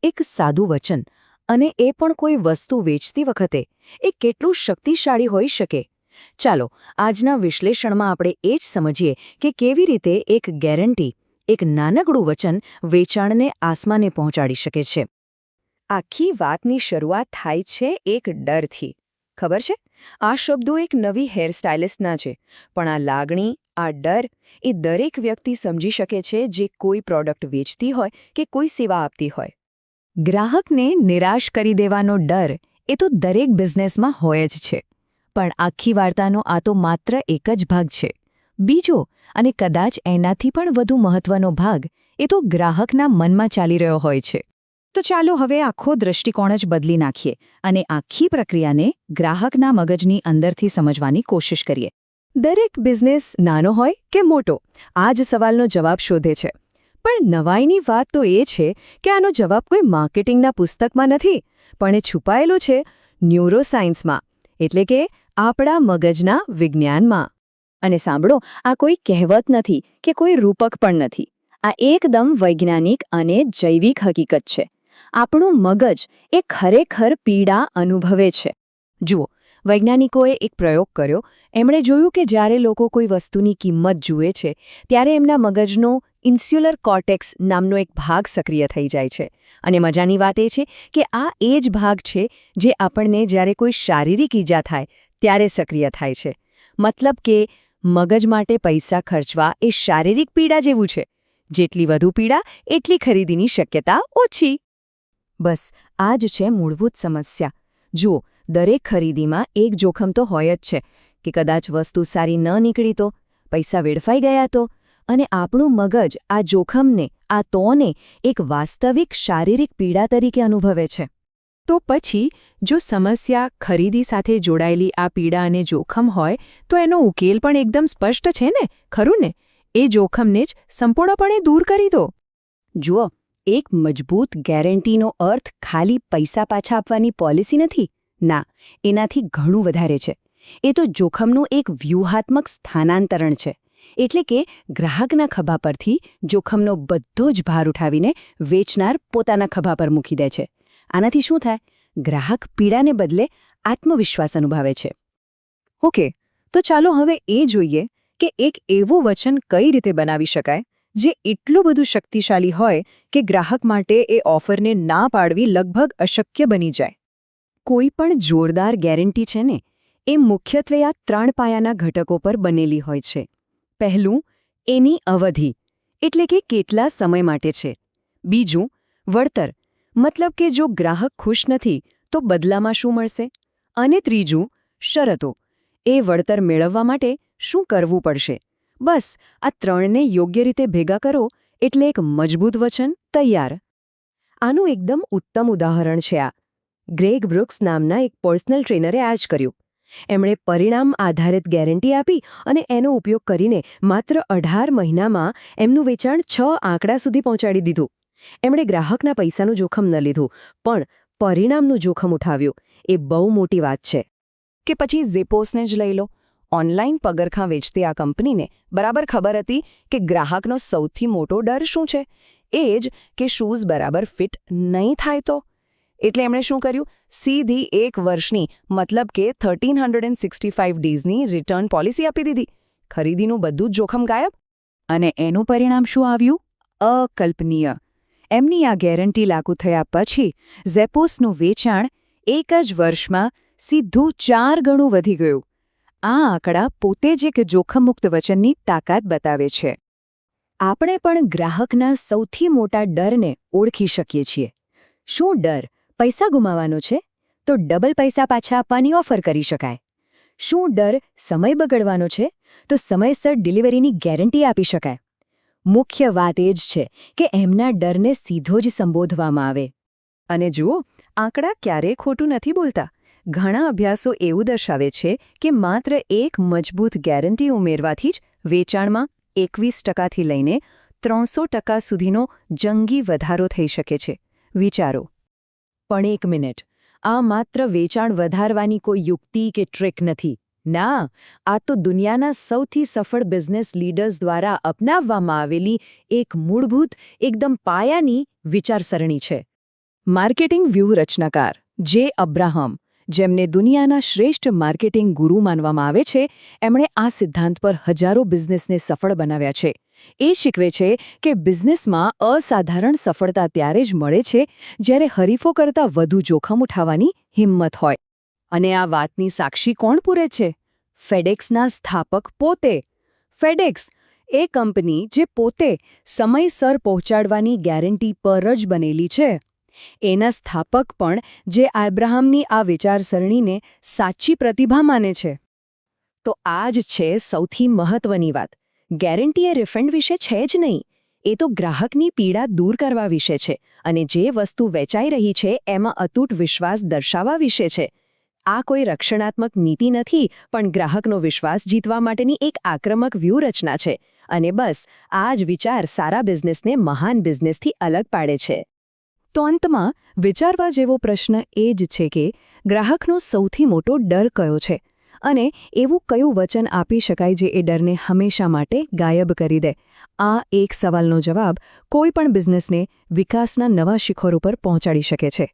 એક સાદું વચન, અને એ પણ કોઈ વસ્તુ વેચતી વખતે એ કેટલું શક્તિશાળી હોઈ શકે. ચાલો આજના વિશ્લેષણમાં આપણે એ જ સમજીએ કે કેવી રીતે એક ગેરંટી, એક નાનકડું વચન વેચાણને આસમાને પહોંચાડી શકે છે. આખી વાતની શરૂઆત થાય છે એક ડરથી. ખબર છે, આ શબ્દો એક નવી હેરસ્ટાઇલિસ્ટના છે, પણ આ લાગણી, આ ડર એ દરેક વ્યક્તિ સમજી શકે છે જે કોઈ પ્રોડક્ટ વેચતી હોય કે કોઈ સેવા આપતી હોય. ગ્રાહકને નિરાશ કરી દેવાનો ડર એ તો દરેક બિઝનેસમાં હોય જ છે. પણ આખી વાર્તાનો આ તો માત્ર એક જ ભાગ છે. બીજો અને કદાચ એનાથી પણ વધુ મહત્વનો ભાગ એ તો ગ્રાહકના મનમાં ચાલી રહ્યો હોય છે. તો ચાલો હવે આખો દૃષ્ટિકોણ જ બદલી નાખીએ અને આખી પ્રક્રિયાને ગ્રાહકના મગજની અંદરથી સમજવાની કોશિશ કરીએ. દરેક બિઝનેસ નાનો હોય કે મોટો આ જ સવાલનો જવાબ શોધે છે. પણ નવાઈની વાત તો એ છે કે આનો જવાબ કોઈ માર્કેટિંગના પુસ્તકમાં નથી, પણ એ છુપાયેલો છે ન્યુરોસાયન્સમાં, એટલે કે આપણા મગજના વિજ્ઞાનમાં. અને સાંભળો, આ કોઈ કહેવત નથી કે કોઈ રૂપક પણ નથી. આ એકદમ વૈજ્ઞાનિક અને જૈવિક હકીકત છે. આપણું મગજ એ ખરેખર પીડા અનુભવે છે. જુઓ, વૈજ્ઞાનિકોએ એક પ્રયોગ કર્યો. એમણે જોયું કે જ્યારે લોકો કોઈ વસ્તુની કિંમત જુએ છે ત્યારે એમના મગજનો ઇન્સ્યુલર કોર્ટેક્સ નામનો એક ભાગ સક્રિય થઈ જાય છે. અને મજાની વાત એ છે કે આ એ જ ભાગ છે જે આપણને જ્યારે કોઈ શારીરિક ઈજા થાય ત્યારે સક્રિય થાય છે. મતલબ કે મગજ માટે પૈસા ખર્ચવા એ શારીરિક પીડા જેવું છે. જેટલી વધુ પીડા એટલી ખરીદીની શક્યતા ઓછી. બસ આ જ છે મૂળભૂત સમસ્યા. જુઓ, દરેક ખરીદીમાં એક જોખમ તો હોય જ છે કે કદાચ વસ્તુ સારી ન નીકળી તો, પૈસા વેડફાઈ ગયા તો, અને આપણું મગજ આ જોખમને, આ તોને એક વાસ્તવિક શારીરિક પીડા તરીકે અનુભવે છે. તો પછી જો સમસ્યા ખરીદી સાથે જોડાયેલી આ પીડા અને જોખમ હોય તો એનો ઉકેલ પણ એકદમ સ્પષ્ટ છે ને, ખરું ને? એ જોખમને જ સંપૂર્ણપણે દૂર કરી દો. જુઓ, એક મજબૂત ગેરંટીનો અર્થ ખાલી પૈસા પાછા આપવાની પોલિસી નથી. ના, એનાથી ઘણું વધારે છે. એ તો જોખમનું એક વ્યૂહાત્મક સ્થાનાંતરણ છે. એટલે કે ગ્રાહકના ખભા પરથી જોખમનો બધો જ ભાર ઉઠાવીને વેચનાર પોતાના ખભા પર મૂકી દે છે. આનાથી શું થાય? ગ્રાહક પીડાને બદલે આત્મવિશ્વાસ અનુભવે છે. ઓકે, તો ચાલો હવે એ જોઈએ કે એક એવું વચન કઈ રીતે બનાવી શકાય જે એટલું બધું શક્તિશાળી હોય કે ગ્રાહક માટે એ ઓફરને ના પાડવી લગભગ અશક્ય બની જાય. કોઈ પણ જોરદાર ગેરંટી છે ને, એ મુખ્યત્વે આ 3 પાયાના ઘટકો પર બનેલી હોય છે. પહેલું, એની અવધિ, એટલે કે કેટલા સમય માટે છે. બીજું, વળતર, મતલબ કે જો ગ્રાહક ખુશ નથી તો બદલામાં શું મળશે. અને ત્રીજું, શરતો, એ વળતર મેળવવા માટે શું કરવું પડશે. બસ આ 3ને યોગ્ય રીતે ભેગા કરો એટલે એક મજબૂત વચન તૈયાર. આનું એકદમ ઉત્તમ ઉદાહરણ છે આ. ગ્રેગ બ્રુક્સ નામના એક પર્સનલ ટ્રેનરે આ જ કર્યું. એમણે પરિણામ આધારિત ગેરંટી આપી અને એનો ઉપયોગ કરીને માત્ર 18 મહિનામાં એમનું વેચાણ 6 આંકડા સુધી પહોંચાડી દીધું. એમણે ગ્રાહકના પૈસાનું જોખમ ન લીધું, પણ પરિણામનું જોખમ ઉઠાવ્યું. એ બહુ મોટી વાત છે. કે પછી ઝેપોસને જ લઈ લો. ઓનલાઈન પગરખાં વેચતી આ કંપનીને બરાબર ખબર હતી કે ગ્રાહકનો સૌથી મોટો ડર શું છે. એ જ કે શૂઝ બરાબર ફિટ નહીં થાય તો. એટલે એમણે શું કર્યું? સીધી 1 વર્ષની, મતલબ કે 1365 ડેઝની રિટર્ન પોલિસી આપી દીધી. ખરીદીનું બધું જ જોખમ ગાયબ. અને એનું પરિણામ શું આવ્યું? અકલ્પનીય. એમની આ ગેરંટી લાગુ થયા પછી ઝેપોસનું વેચાણ 1 જ વર્ષમાં સીધું 4 ગણું વધી ગયું. આ આંકડા પોતે જ એક જોખમમુક્ત વચનની તાકાત બતાવે છે. આપણે પણ ગ્રાહકના સૌથી મોટા ડરને ઓળખી શકીએ છીએ. શું ડર? પૈસા ગુમાવવાનો છે? તો ડબલ પૈસા પાછા આપવાની ઓફર કરી શકાય. શું ડર સમય બગડવાનો છે? તો સમયસર ડિલિવરીની ગેરંટી આપી શકાય. મુખ્ય વાત એ જ છે કે એમના ડરને સીધો જ સંબોધવામાં આવે. અને જુઓ, આંકડા ક્યારેય ખોટું નથી બોલતા. ઘણા અભ્યાસો એવું દર્શાવે છે કે માત્ર એક મજબૂત ગેરંટી ઉમેરવાથી જ વેચાણમાં 21% થી લઈને 300% સુધીનો જંગી વધારો થઈ શકે છે. વિચારો. પણ એક મિનિટ, આ માત્ર વેચાણ વધારવાની કોઈ યુક્તિ કે ટ્રિક નથી. ના, આ તો દુનિયાના સૌથી સફળ બિઝનેસ લીડર્સ દ્વારા અપનાવવામાં આવેલી એક મૂળભૂત, એકદમ પાયાની વિચારસરણી છે. માર્કેટિંગ વ્યૂહરચનાકાર જે અબ્રાહમ, જેમને દુનિયાના શ્રેષ્ઠ માર્કેટિંગ ગુરુ માનવામાં આવે છે, એમણે આ સિદ્ધાંત પર હજારો બિઝનેસને સફળ બનાવ્યા છે. એ શીખવે છે કે બિઝનેસમાં અસાધારણ સફળતા ત્યારે જ મળે છે જ્યારે હરીફો કરતાં વધુ જોખમ ઉઠાવવાની હિંમત હોય. અને આ વાતની સાક્ષી કોણ પૂરે છે? ફેડેક્સના સ્થાપક પોતે. ફેડેક્સ એ કંપની જે પોતે સમયસર પહોંચાડવાની ગેરંટી પર જ બનેલી છે. એના સ્થાપક પણ જે અબ્રાહમની આ વિચારસરણીને સાચી પ્રતિભા માને છે. તો આ જ છે સૌથી મહત્વની વાત. ગેરંટી એ રિફંડ વિશે છે જ નહીં. એ તો ગ્રાહકની પીડા દૂર કરવા વિશે છે અને જે વસ્તુ વેચાઈ રહી છે એમાં અતૂટ વિશ્વાસ દર્શાવવા વિશે છે. આ કોઈ રક્ષણાત્મક નીતિ નથી, પણ ગ્રાહકનો વિશ્વાસ જીતવા માટેની એક આક્રમક વ્યૂહરચના છે. અને બસ આ જ વિચાર સારા બિઝનેસને મહાન બિઝનેસથી અલગ પાડે છે. તો અંતમાં વિચારવા જેવો પ્રશ્ન એ જ છે કે ગ્રાહકનો સૌથી મોટો ડર કયો છે અને એવું કયું વચન આપી શકાય જે એ ડરને હંમેશા માટે ગાયબ કરી દે? આ એક સવાલનો જવાબ કોઈ પણ બિઝનેસને વિકાસના નવા શિખરો પર પહોંચાડી શકે છે.